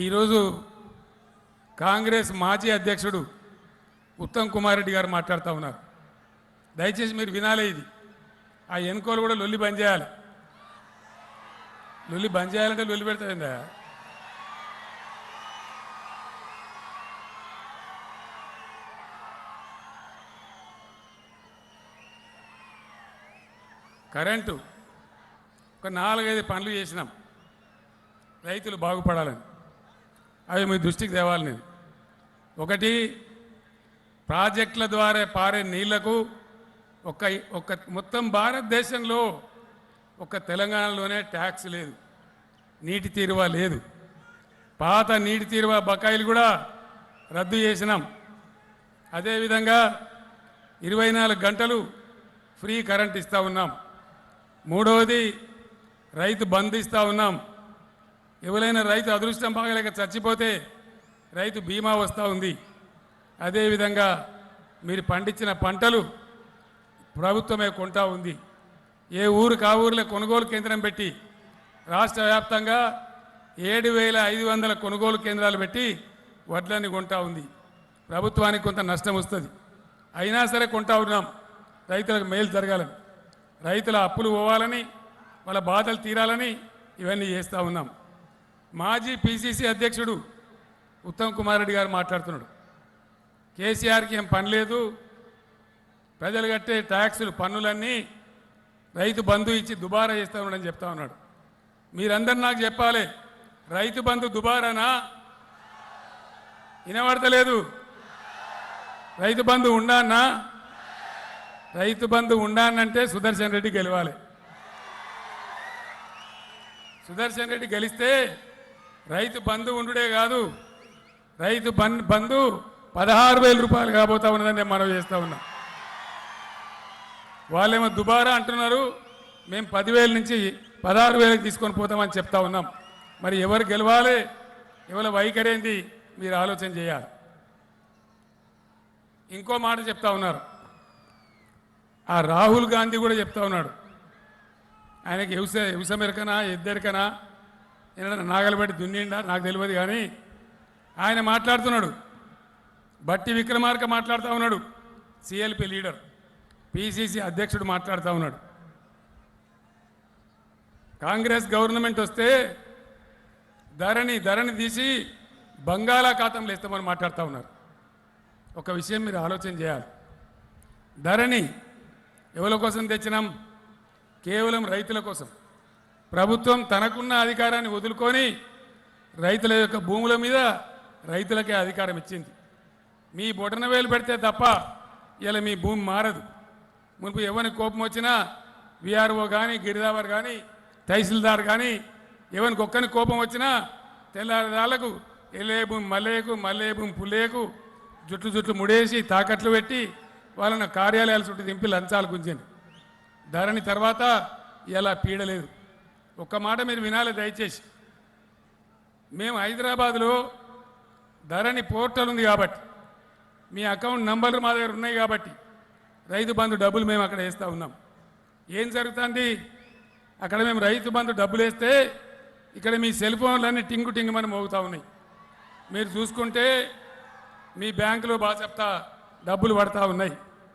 ఈరోజు కాంగ్రెస్ మాజీ అధ్యక్షుడు ఉత్తమ్ కుమార్ రెడ్డి గారు మాట్లాడుతూ ఉన్నారు. దయచేసి మీరు వినాలి. ఇది ఆ ఎన్నికలు కూడా లొల్లి బంద్ చేయాలి. లొల్లి బంద్ చేయాలంటే లొల్లి పెడతాయిందా? కరెంటు ఒక 4-5 పనులు చేసినాం రైతులు బాగుపడాలని. అవి మీ దృష్టికి తేవాలి నేను. ఒకటి, ప్రాజెక్టుల ద్వారా పారే నీళ్లకు ఒక మొత్తం భారతదేశంలో ఒక తెలంగాణలోనే ట్యాక్స్ లేదు, నీటి తీరువ లేదు. పాత నీటి తీరువ బకాయిలు కూడా రద్దు చేసినాం. అదేవిధంగా 24 గంటలు ఫ్రీ కరెంట్ ఇస్తూ ఉన్నాం. మూడవది, రైతు బంధు ఇస్తూ ఉన్నాం. ఎవరైనా రైతు అదృష్టం బాగలేక చచ్చిపోతే రైతు బీమా వస్తూ ఉంది. అదేవిధంగా మీరు పండించిన పంటలు ప్రభుత్వమే కొంటా ఉంది. ఏ ఊరికి ఆ ఊరిలో కొనుగోలు కేంద్రం పెట్టి రాష్ట్ర వ్యాప్తంగా 7,500 కొనుగోలు కేంద్రాలు పెట్టి వడ్లని కొంటా ఉంది. ప్రభుత్వానికి కొంత నష్టం వస్తుంది, అయినా సరే కొంటా ఉన్నాం. రైతులకు మేలు జరగాలని, రైతుల అప్పులు పోవాలని, వాళ్ళ బాధలు తీరాలని ఇవన్నీ చేస్తూ ఉన్నాం. మాజీ పిసిసి అధ్యక్షుడు ఉత్తమ్ కుమార్ రెడ్డి గారు మాట్లాడుతున్నాడు. కేసీఆర్కి ఏం పని లేదు, ప్రజలు కట్టే ట్యాక్సులు పన్నులన్నీ రైతు బంధు ఇచ్చి దుబారా చేస్తూ ఉన్నాడని చెప్తా ఉన్నాడు. మీరందరూ నాకు చెప్పాలి, రైతు బంధు దుబారానా? వినబడతలేదు. రైతు బంధు ఉండానా? రైతు బంధు ఉండానంటే సుదర్శన్ రెడ్డి గెలవాలి. సుదర్శన్ రెడ్డి గెలిస్తే రైతు బంధు ఉండుడే కాదు, రైతు బంధు 16,000 రూపాయలు కాబోతా ఉన్నదని నేను మనవి చేస్తూ ఉన్నా. వాళ్ళేమో దుబారా అంటున్నారు, మేము 10,000 నుంచి 16,000కి తీసుకొని పోతామని చెప్తా ఉన్నాం. మరి ఎవరు గెలవాలి, ఎవరి వైఖరి ఏంది మీరు ఆలోచన చేయాలి. ఇంకో మాట చెప్తా ఉన్నారు, ఆ రాహుల్ గాంధీ కూడా చెప్తా ఉన్నాడు, ఆయనకి ఎరుకనా ఎద్దరికనా ఏదైనా నాగలబెట్టి దున్నిండా నాకు తెలియదు, కానీ ఆయన మాట్లాడుతున్నాడు. బట్టి విక్రమార్క మాట్లాడుతూ ఉన్నాడు, సిఎల్పి లీడర్, పిసిసి అధ్యక్షుడు మాట్లాడుతూ ఉన్నాడు. కాంగ్రెస్ గవర్నమెంట్ వస్తే ధరణి తీసి బంగాళాఖాతంలో ఇస్తామని మాట్లాడుతూ ఉన్నారు. ఒక విషయం మీరు ఆలోచన చేయాలి. ధరణి ఎవరి కోసం తెచ్చినాం? కేవలం రైతుల కోసం. ప్రభుత్వం తనకున్న అధికారాన్ని వదులుకొని రైతుల యొక్క భూముల మీద రైతులకే అధికారం ఇచ్చింది. మీ బొటన వేలు పెడితే తప్ప ఇలా మీ భూమి మారదు. మునుపు ఎవరిని కోపం వచ్చినా విఆర్ఓ కానీ, గిరిదావర్ కానీ, తహసీల్దార్ కానీ, ఎవరికి ఒక్కని కోపం వచ్చినా తెల్లారిదాళ్లకు ఎల్లే భూమి మల్లేకు, మల్లే భూమి పుల్లేకు జుట్లు ముడేసి తాకట్లు పెట్టి వాళ్ళని కార్యాలయాల చుట్టూ దింపి లంచాలు గుంజింది. ధరణి తర్వాత ఇలా పీడలేదు. ఒక్క మాట మీరు వినాలి దయచేసి. మేము హైదరాబాద్లో ధరణి పోర్టల్ ఉంది కాబట్టి, మీ అకౌంట్ నంబర్లు మా దగ్గర ఉన్నాయి కాబట్టి రైతు బంధు డబ్బులు మేము అక్కడ వేస్తూ ఉన్నాం. ఏం జరుగుతుంది అక్కడ? మేము రైతు బంధు డబ్బులు వేస్తే ఇక్కడ మీ సెల్ ఫోన్లన్నీ టింగుమని మోగుతూ ఉన్నాయి. మీరు చూసుకుంటే మీ బ్యాంకులో బాగా చెప్తా డబ్బులు పడతా ఉన్నాయి.